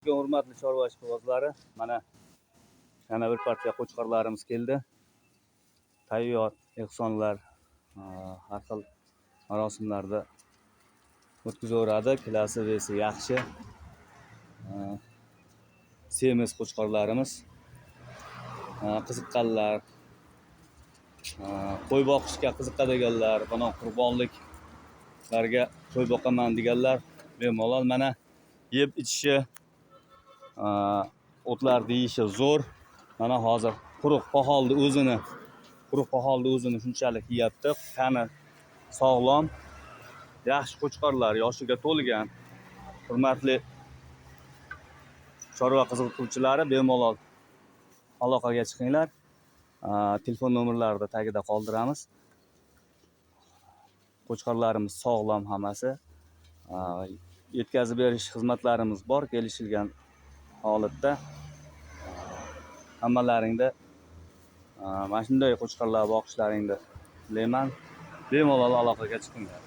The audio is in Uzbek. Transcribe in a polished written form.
Hurmatli chorva ishqibozlari, mana yana bir partiya qo'chqorlarimiz keldi. Tayyor ehsonlar har xil marosimlarda o'tkazaveradi. Kelasi esa yaxshi semiz qo'chqorlarimiz, qiziqqanlar, qo'y boqishga qiziqadiganlar, mana qurbonliklarga qo'y boqaman deganlar bemalol mana yeb ichishi, o'tlarni yeyishi zo'r. Mana hozir quruq poxolni o'zini shunchalik yeyapti. Qani sog'lom, yaxshi qo'chqorlar, yoshiga to'lgan. Hurmatli chorva qiziquvchilari bemalol aloqaga chiqinglar. Telefon nomerlarini tagida qoldiramiz. Qo'chqorlarimiz sog'lom hammasi. Yetkazib berish xizmatlarimiz bor, kelishilgan holatda. Hammalaringda mana shunday qo'chqorlar boqishlaringni tilayman. Bemalol aloqaga chiqinglar.